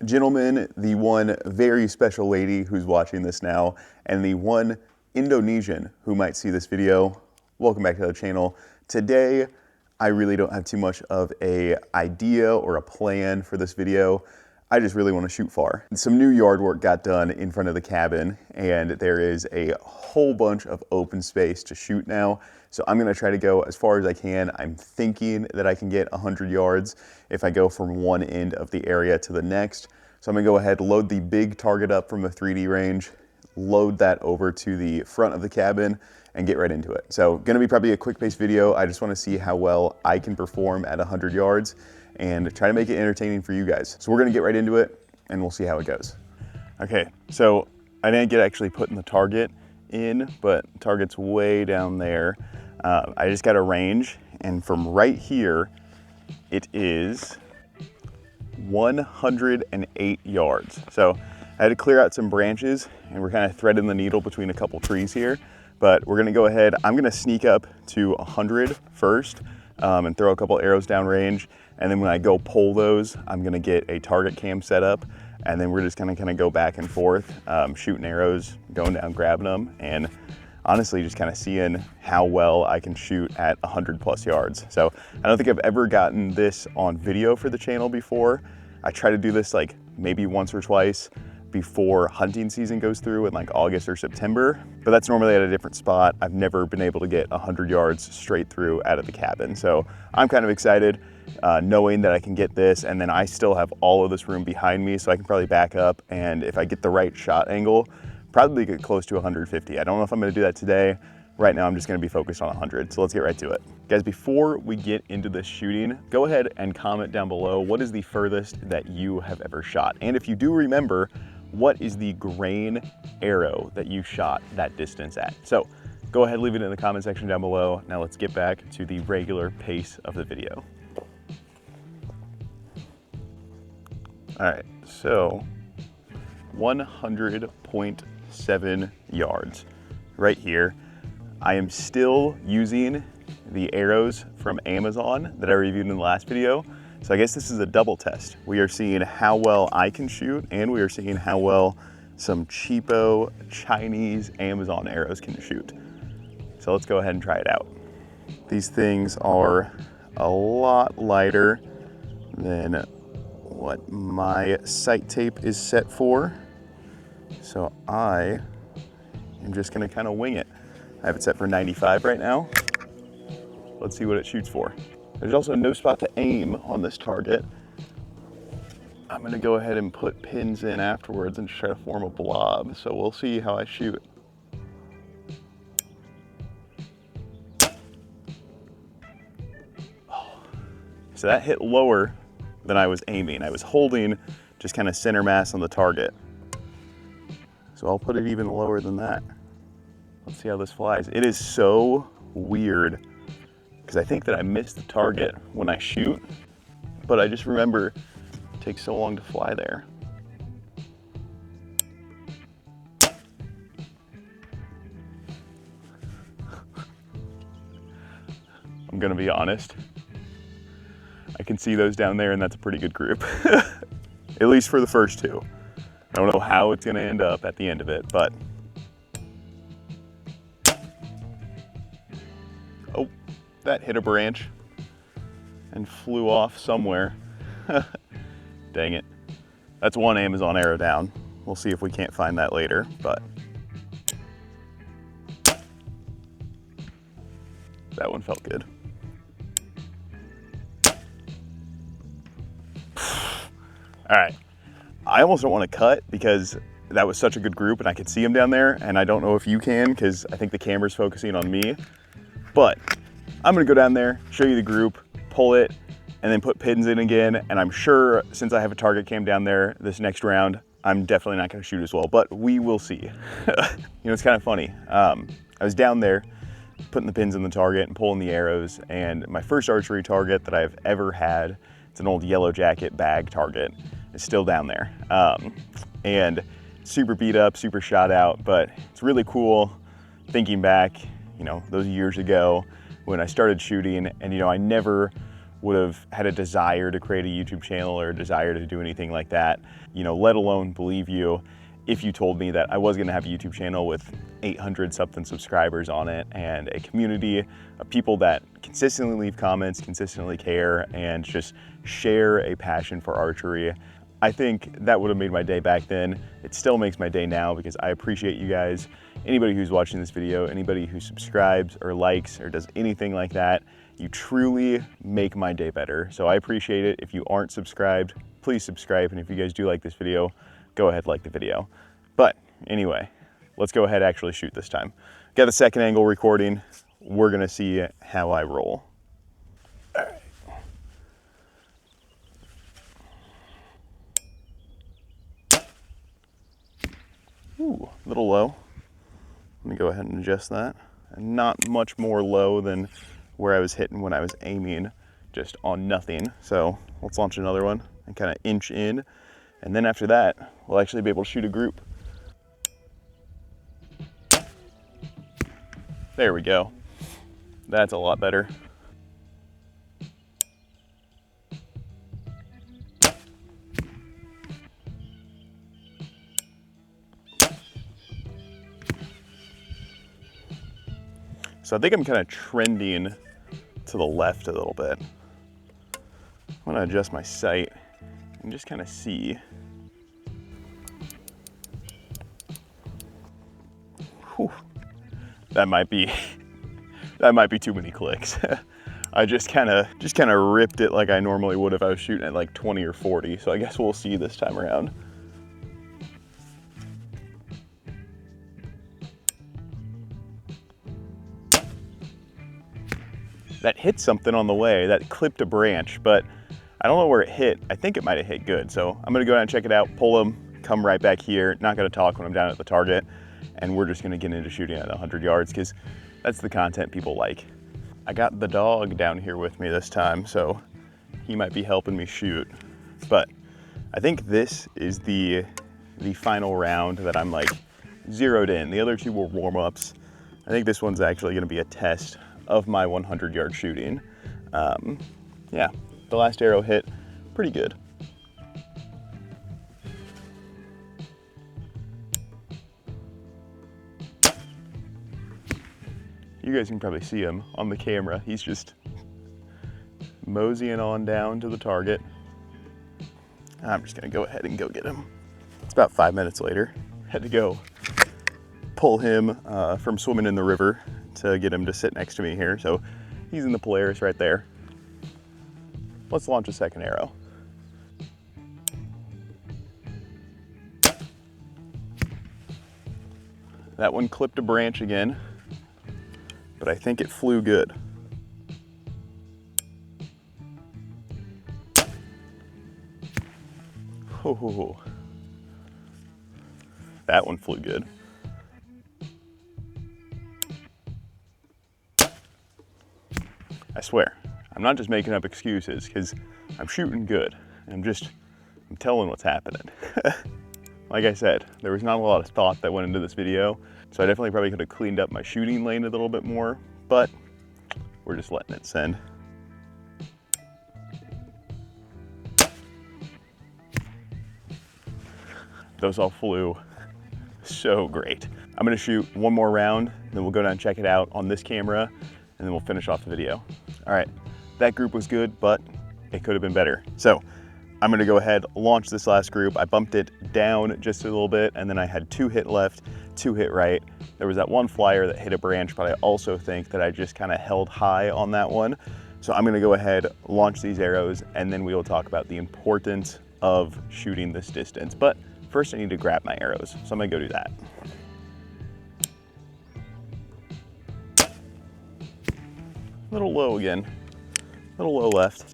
Gentlemen, the one very special lady who's watching this now, and the one Indonesian who might see this video, welcome back to the channel. Today, I really don't have too much of an idea or a plan for this video. I just really want to shoot far. Some new yard work got done in front of the cabin, and there is a whole bunch of open space to shoot now. So I'm gonna try to go as far as I can. I'm thinking that I can get 100 yards if I go from one end of the area to the next. So I'm gonna go ahead, load the big target up from the 3D range, load that over to the front of the cabin, and get right into it. So gonna be probably a quick paced video. I just wanna see how well I can perform at 100 yards and try to make it entertaining for you guys. So we're gonna get right into it and we'll see how it goes. Okay, so I didn't get actually putting the target in, but the target's way down there. I just got a range, and from right here, it is 108 yards. So I had to clear out some branches, and we're kind of threading the needle between a couple trees here, but we're gonna go ahead. I'm gonna sneak up to 100 first and throw a couple arrows down range. And then when I go pull those, I'm gonna get a target cam set up, and then we're just gonna kind of go back and forth, shooting arrows, going down, grabbing them, and honestly just kind of seeing how well I can shoot at 100 plus yards. So I don't think I've ever gotten this on video for the channel before. I try to do this like maybe once or twice before hunting season goes through in like August or September, but that's normally at a different spot. I've never been able to get 100 yards straight through out of the cabin. So I'm kind of excited knowing that I can get this, and then I still have all of this room behind me, so I can probably back up, and if I get the right shot angle, probably get close to 150. I don't know if I'm gonna do that today. Right now, I'm just gonna be focused on 100, so let's get right to it. Guys, before we get into this shooting, go ahead and comment down below, what is the furthest that you have ever shot? And if you do remember, what is the grain arrow that you shot that distance at? So go ahead, leave it in the comment section down below. Now let's get back to the regular pace of the video. All right, so 100.7 yards right here. I am still using the arrows from Amazon that I reviewed in the last video. So I guess this is a double test. We are seeing how well I can shoot, and we are seeing how well some cheapo Chinese Amazon arrows can shoot. So let's go ahead and try it out. These things are a lot lighter than what my sight tape is set for. So I am just gonna kind of wing it. I have it set for 95 right now. Let's see what it shoots for. There's also no spot to aim on this target. I'm gonna go ahead and put pins in afterwards and try to form a blob. So we'll see how I shoot. So that hit lower than I was aiming. I was holding just kind of center mass on the target. So I'll put it even lower than that. Let's see how this flies. It is so weird because I think that I missed the target when I shoot, but I just remember it takes so long to fly there. I'm gonna be honest. I can see those down there, and that's a pretty good group. At least for the first two. I don't know how it's gonna end up at the end of it, but. Oh, that hit a branch and flew off somewhere. Dang it. That's one Amazon arrow down. We'll see if we can't find that later, but. That one felt good. All right, I almost don't want to cut because that was such a good group and I could see them down there, and I don't know if you can because I think the camera's focusing on me, but I'm gonna go down there, show you the group, pull it, and then put pins in again, and I'm sure since I have a target cam down there this next round, I'm definitely not gonna shoot as well, but we will see. You know, it's kind of funny. I was down there putting the pins in the target and pulling the arrows, and my first archery target that I've ever had, it's an old Yellow Jacket bag target, is still down there. And super beat up, super shot out, but it's really cool thinking back, you know, those years ago when I started shooting, and you know, I never would have had a desire to create a YouTube channel or a desire to do anything like that, you know, let alone believe you if you told me that I was gonna have a YouTube channel with 800 something subscribers on it and a community of people that consistently leave comments, consistently care, and just share a passion for archery. I think that would have made my day back then. It still makes my day now because I appreciate you guys. Anybody who's watching this video, anybody who subscribes or likes or does anything like that, you truly make my day better. So I appreciate it. If you aren't subscribed, please subscribe. And if you guys do like this video, go ahead, like the video. But anyway, let's go ahead and actually shoot this time. Got the second angle recording. We're gonna see how I roll. All right. Ooh, a little low. Let me go ahead and adjust that. And not much more low than where I was hitting when I was aiming just on nothing. So let's launch another one and kind of inch in. And then after that, we'll actually be able to shoot a group. There we go. That's a lot better. So I think I'm kind of trending to the left a little bit. I'm gonna adjust my sight and just kind of see. Whew. That might be too many clicks. I just kind of ripped it like I normally would if I was shooting at like 20 or 40. So I guess we'll see this time around. That hit something on the way, that clipped a branch, but I don't know where it hit. I think it might have hit good. So I'm gonna go down and check it out, pull them, come right back here. Not gonna talk when I'm down at the target. And we're just gonna get into shooting at 100 yards because that's the content people like. I got the dog down here with me this time, so he might be helping me shoot. But I think this is the final round that I'm like zeroed in. The other two were warm-ups. I think this one's actually gonna be a test of my 100-yard shooting. Yeah, the last arrow hit pretty good. You guys can probably see him on the camera. He's just moseying on down to the target. I'm just gonna go ahead and go get him. It's about 5 minutes later. Had to go pull him from swimming in the river to get him to sit next to me here. So he's in the Polaris right there. Let's launch a second arrow. That one clipped a branch again, but I think it flew good. Oh, that one flew good. I swear, I'm not just making up excuses because I'm shooting good. I'm telling what's happening. Like I said, there was not a lot of thought that went into this video, so I definitely probably could have cleaned up my shooting lane a little bit more, but we're just letting it send. Those all flew so great. I'm gonna shoot one more round, then we'll go down and check it out on this camera, and then we'll finish off the video. All right, that group was good, but it could have been better. So I'm gonna go ahead, launch this last group. I bumped it down just a little bit, and then I had 2 hit left, 2 hit right. There was that one flyer that hit a branch, but I also think that I just kind of held high on that one. So I'm gonna go ahead, launch these arrows, and then we will talk about the importance of shooting this distance. But first I need to grab my arrows, so I'm gonna go do that. A little low again, a little low left.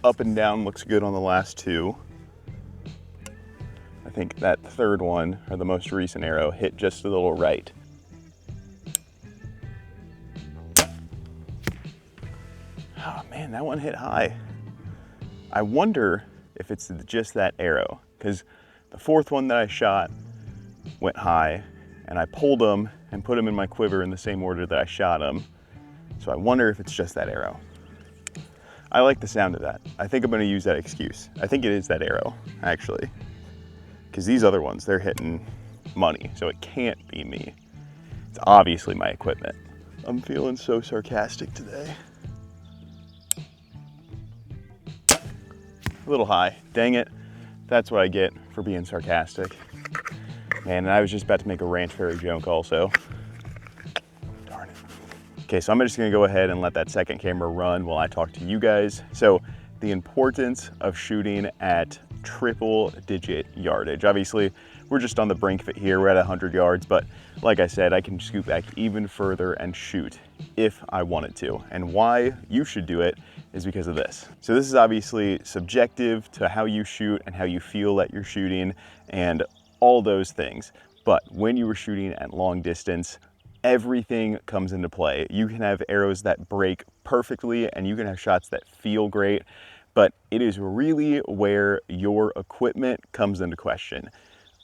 Up and down looks good on the last 2. I think that third one, or the most recent arrow, hit just a little right. Oh man, that one hit high. I wonder if it's just that arrow, because the fourth one that I shot went high, and I pulled them and put them in my quiver in the same order that I shot them. So I wonder if it's just that arrow. I like the sound of that. I think I'm gonna use that excuse. I think it is that arrow, actually. Because these other ones, they're hitting money, so it can't be me. It's obviously my equipment. I'm feeling so sarcastic today. A little high, dang it. That's what I get for being sarcastic. And I was just about to make a ranch fairy joke also. Darn it. Okay, so I'm just gonna go ahead and let that second camera run while I talk to you guys. So the importance of shooting at triple-digit yardage. Obviously, we're just on the brink of it here. We're at 100 yards, but like I said, I can scoot back even further and shoot if I wanted to. And why you should do it is because of this. So this is obviously subjective to how you shoot and how you feel that you're shooting and all those things. But when you were shooting at long distance, everything comes into play. You can have arrows that break perfectly and you can have shots that feel great, but it is really where your equipment comes into question.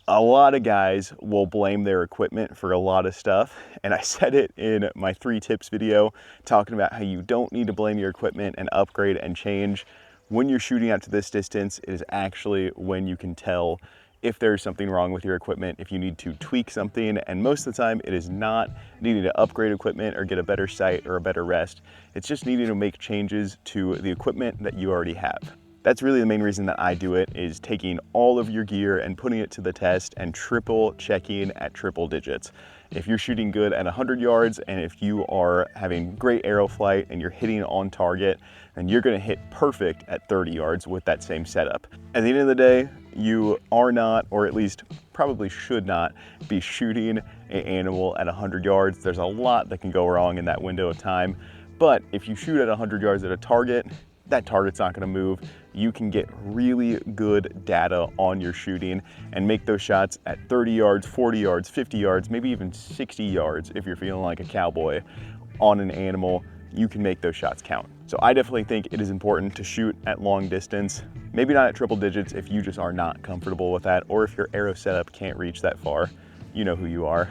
A lot of guys will blame their equipment for a lot of stuff, and I said it in my 3 tips video talking about how you don't need to blame your equipment and upgrade and change. When you're shooting out to this distance, it is actually when you can tell if there's something wrong with your equipment, if you need to tweak something, and most of the time it is not needing to upgrade equipment or get a better sight or a better rest. It's just needing to make changes to the equipment that you already have. That's really the main reason that I do it, is taking all of your gear and putting it to the test and triple checking at triple digits. If you're shooting good at 100 yards and if you are having great arrow flight and you're hitting on target, then you're gonna hit perfect at 30 yards with that same setup. At the end of the day, you are not, or at least probably should not, be shooting an animal at 100 yards. There's a lot that can go wrong in that window of time. But if you shoot at 100 yards at a target, that target's not gonna move. You can get really good data on your shooting and make those shots at 30 yards, 40 yards, 50 yards, maybe even 60 yards if you're feeling like a cowboy on an animal. You can make those shots count. So I definitely think it is important to shoot at long distance, maybe not at triple digits if you just are not comfortable with that, or if your arrow setup can't reach that far. You know who you are.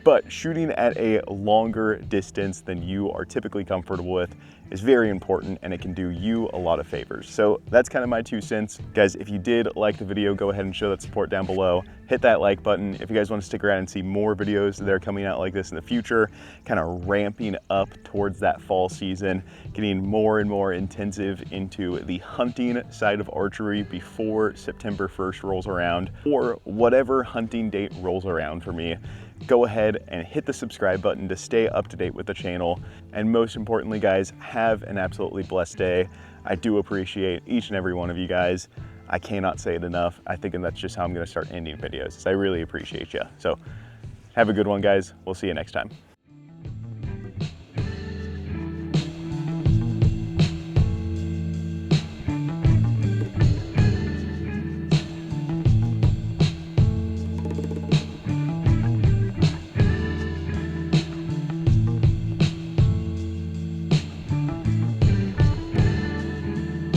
But shooting at a longer distance than you are typically comfortable with is very important, and it can do you a lot of favors. So that's kind of my 2 cents. Guys, if you did like the video, go ahead and show that support down below. Hit that like button. If you guys want to stick around and see more videos that are coming out like this in the future, kind of ramping up towards that fall season, getting more and more intensive into the hunting side of archery before September 1st rolls around, or whatever hunting date rolls around for me, go ahead and hit the subscribe button to stay up to date with the channel. And most importantly, guys, have an absolutely blessed day. I do appreciate each and every one of you guys. I cannot say it enough. I think that's just how I'm gonna start ending videos. I really appreciate you. So have a good one, guys. We'll see you next time.